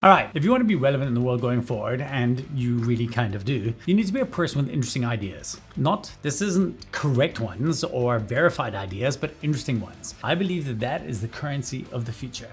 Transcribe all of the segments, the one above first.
All right, if you want to be relevant in the world going forward, and you really kind of do, you need to be a person with interesting ideas. This isn't correct ones or verified ideas, but interesting ones. I believe that that is the currency of the future.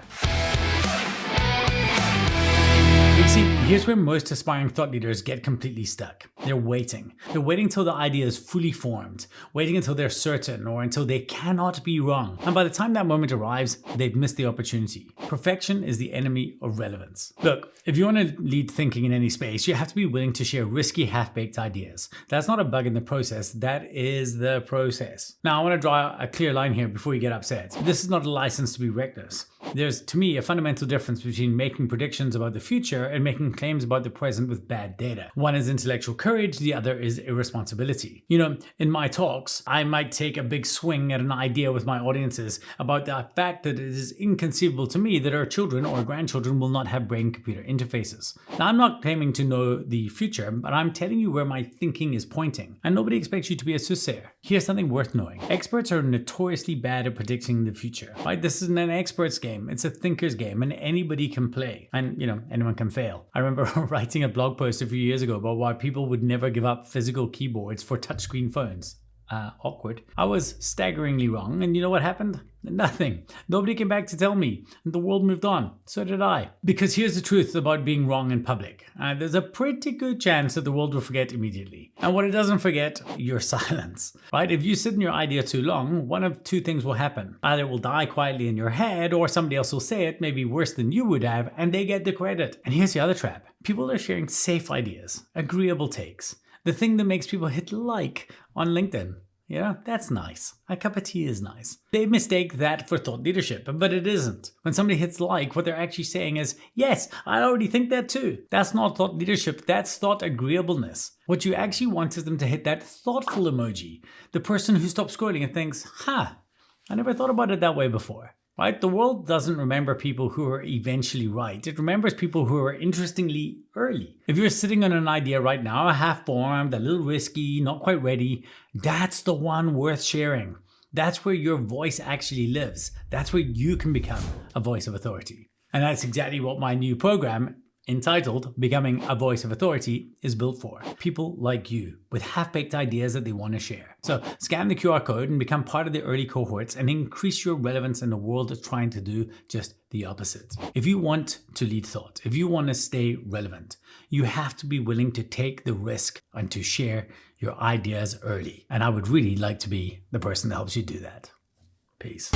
You see, here's where most aspiring thought leaders get completely stuck. They're waiting. They're waiting until the idea is fully formed, waiting until they're certain or until they cannot be wrong. And by the time that moment arrives, they've missed the opportunity. Perfection is the enemy of relevance. Look, if you want to lead thinking in any space, you have to be willing to share risky, half-baked ideas. That's not a bug in the process, that is the process. Now, I want to draw a clear line here before you get upset. This is not a license to be reckless. There's, to me, a fundamental difference between making predictions about the future and making claims about the present with bad data. One is intellectual courage, the other is irresponsibility. You know, in my talks, I might take a big swing at an idea with my audiences about the fact that it is inconceivable to me that our children or grandchildren will not have brain-computer interfaces. Now, I'm not claiming to know the future, but I'm telling you where my thinking is pointing, and nobody expects you to be a soothsayer. Here's something worth knowing. Experts are notoriously bad at predicting the future, right? This isn't an expert's game, it's a thinker's game, and anybody can play, and anyone can fail. I remember writing a blog post a few years ago about why people would never give up physical keyboards for touchscreen phones. Awkward. I was staggeringly wrong, and you know what happened? Nothing. Nobody came back to tell me, and the world moved on. So did I. Because here's the truth about being wrong in public. There's a pretty good chance that the world will forget immediately. And what it doesn't forget, your silence. Right? If you sit in your idea too long, one of two things will happen. Either it will die quietly in your head, or somebody else will say it, maybe worse than you would have, and they get the credit. And here's the other trap. People are sharing safe ideas, agreeable takes. The thing that makes people hit like on LinkedIn. Yeah, that's nice. A cup of tea is nice. They mistake that for thought leadership, but it isn't. When somebody hits like, what they're actually saying is, yes, I already think that too. That's not thought leadership, that's thought agreeableness. What you actually want is them to hit that thoughtful emoji. The person who stops scrolling and thinks, I never thought about it that way before. Right? The world doesn't remember people who are eventually right. It remembers people who are interestingly early. If you're sitting on an idea right now, half-formed, a little risky, not quite ready, that's the one worth sharing. That's where your voice actually lives. That's where you can become a voice of authority. And that's exactly what my new program, entitled Becoming a Voice of Authority, is built for. People like you with half-baked ideas that they want to share. So scan the QR code and become part of the early cohorts and increase your relevance in a world that's trying to do just the opposite. If you want to lead thought, if you want to stay relevant, you have to be willing to take the risk and to share your ideas early. And I would really like to be the person that helps you do that. Peace.